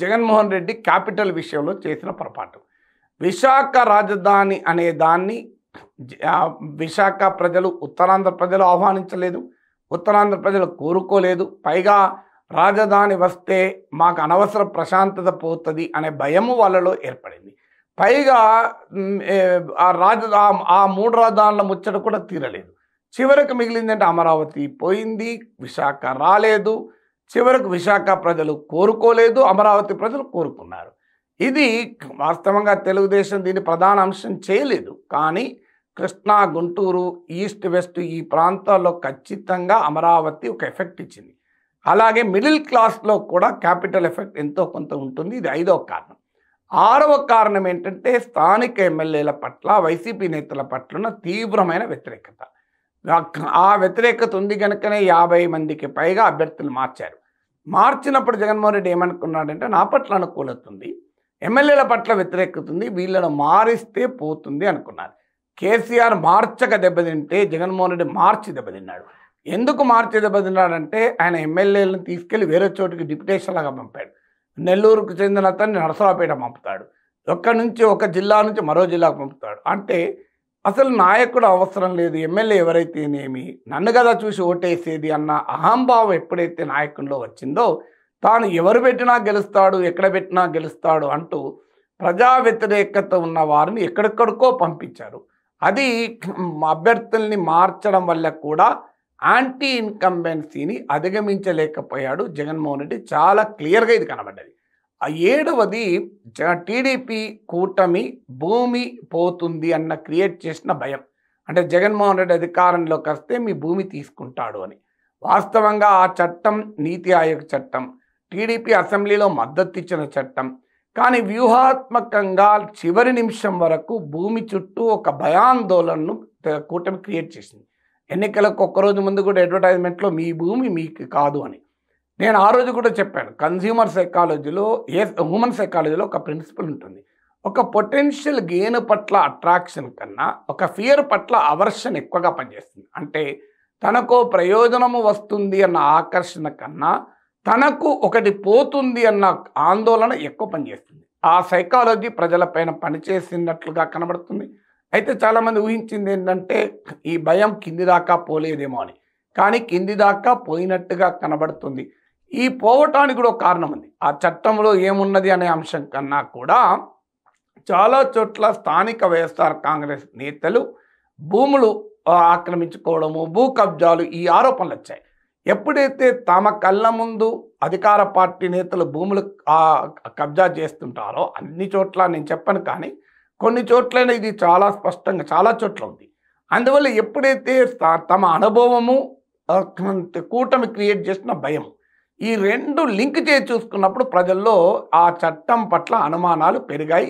Jaganmohan Reddy capital విషయంలో చేసిన పొరపాటు. విశాఖ రాజధాని అనే దాన్ని విశాఖ ప్రజలు, ఉత్తరాంధ్ర ప్రజలు ఆహ్వానించలేదు. ఉత్తరాంధ్ర ప్రజలు కోరుకోలేదు. పైగా రాజధాని వస్తే మాకు అనవసర ప్రశాంతత పోతుంది అనే భయము వాళ్ళలో ఏర్పడింది. పైగా ఆ 3 రాజధానుల ముచ్చట కూడా తీరలేదు. చివరకు మిగిలిందంటే అమరావతి పోయింది, విశాఖ రాలేదు. చివరకు విశాఖ ప్రజలు కోరుకోలేదు, అమరావతి ప్రజలు కోరుకున్నారు. ఇది వాస్తవంగా తెలుగుదేశం దీన్ని ప్రధాన అంశం చేయలేదు. కానీ కృష్ణా, గుంటూరు, ఈస్ట్ వెస్ట్ ఈ ప్రాంతాల్లో ఖచ్చితంగా అమరావతి ఒక ఎఫెక్ట్ ఇచ్చింది. అలాగే మిడిల్ క్లాస్లో కూడా క్యాపిటల్ ఎఫెక్ట్ ఎంతో కొంత ఉంటుంది. ఇది 5వ కారణం. 6వ కారణం ఏంటంటే స్థానిక ఎమ్మెల్యేల పట్ల, వైసీపీ నేతల పట్ల తీవ్రమైన వ్యతిరేకత. ఆ వ్యతిరేకత ఉంది కనుకనే 50 మందికి పైగా అభ్యర్థులు మార్చారు. మార్చినప్పుడు జగన్మోహన్ రెడ్డి ఏమనుకున్నాడంటే నా పట్ల అనుకూలత ఉంది, ఎమ్మెల్యేల పట్ల వ్యతిరేకత ఉంది, వీళ్ళను మారిస్తే పోతుంది అనుకున్నారు. కేసీఆర్ మార్చక దెబ్బతింటే జగన్మోహన్ రెడ్డి మార్చి దెబ్బతిన్నాడు. ఎందుకు మార్చి దెబ్బతిన్నాడంటే ఆయన ఎమ్మెల్యేలను తీసుకెళ్లి వేరే చోటుకి డిప్యుటేషన్ లాగా పంపాడు. నెల్లూరుకు చెందిన అతన్ని నరసరావుపేట పంపుతాడు, ఒక జిల్లా నుంచి మరో జిల్లాకు పంపుతాడు. అంటే అసలు నాయకుడు అవసరం లేదు, ఎమ్మెల్యే ఎవరైతేనేమి నన్ను కదా చూసి ఓటేసేది అన్న అహంభావం ఎప్పుడైతే నాయకుల్లో వచ్చిందో తాను ఎవరు పెట్టినా గెలుస్తాడు, ఎక్కడ పెట్టినా గెలుస్తాడు అంటూ ప్రజా వ్యతిరేకత ఉన్న వారిని ఎక్కడెక్కడికో పంపించారు. అది అభ్యర్థుల్ని మార్చడం వల్ల కూడా యాంటీ ఇన్కంబెన్సీని అధిగమించలేకపోయాడు జగన్మోహన్ రెడ్డి. చాలా క్లియర్గా ఇది కనబడ్డది. 7వది టీడీపీ కూటమి భూమి పోతుంది అన్న క్రియేట్ చేసిన భయం. అంటే జగన్మోహన్ రెడ్డి అధికారంలోకి వస్తే మీ భూమి తీసుకుంటాడు అని. వాస్తవంగా ఆ చట్టం నీతి ఆయోగ్ చట్టం, టీడీపీ అసెంబ్లీలో మద్దతు ఇచ్చిన చట్టం. కానీ వ్యూహాత్మకంగా చివరి నిమిషం వరకు భూమి చుట్టూ ఒక భయాందోళనను కూటమి క్రియేట్ చేసింది. ఎన్నికలకు ఒక్కరోజు ముందు కూడా అడ్వర్టైజ్మెంట్లో మీ భూమి మీకు కాదు అని. నేను ఆ రోజు కూడా చెప్పాను, హ్యూమన్ సైకాలజీలో ఒక ప్రిన్సిపల్ ఉంటుంది. ఒక పొటెన్షియల్ గెయిన్ పట్ల అట్రాక్షన్ కన్నా ఒక ఫియర్ పట్ల అవర్షన్ ఎక్కువగా పనిచేస్తుంది. అంటే తనకు ప్రయోజనము వస్తుంది అన్న ఆకర్షణ కన్నా తనకు ఒకటి పోతుంది అన్న ఆందోళన ఎక్కువ పనిచేస్తుంది. ఆ సైకాలజీ ప్రజలపైన పనిచేసినట్లుగా కనబడుతుంది. అయితే చాలామంది ఊహించింది ఏంటంటే ఈ భయం కింది దాకా పోలేదేమో అని. కానీ కింది దాకా పోయినట్టుగా కనబడుతుంది. ఈ పోవటానికి కూడా ఒక కారణం ఉంది. ఆ చట్టంలో ఏమున్నది అనే అంశం కన్నా కూడా చాలా చోట్ల స్థానిక వైఎస్ఆర్ కాంగ్రెస్ నేతలు భూములు ఆక్రమించుకోవడము, భూ కబ్జాలు ఈ ఆరోపణలు వచ్చాయి. ఎప్పుడైతే తమ కళ్ళ ముందు అధికార పార్టీ నేతలు భూములు కబ్జా చేస్తుంటారో అన్ని చోట్ల నేను చెప్పను, కానీ కొన్ని చోట్లైనా ఇది చాలా స్పష్టంగా చాలా చోట్ల ఉంది. అందువల్ల ఎప్పుడైతే తమ అనుభవము కూటమి క్రియేట్ చేసిన భయం ఈ 2 లింక్ చేసి చూసుకున్నప్పుడు ప్రజల్లో ఆ చట్టం పట్ల అనుమానాలు పెరిగాయి.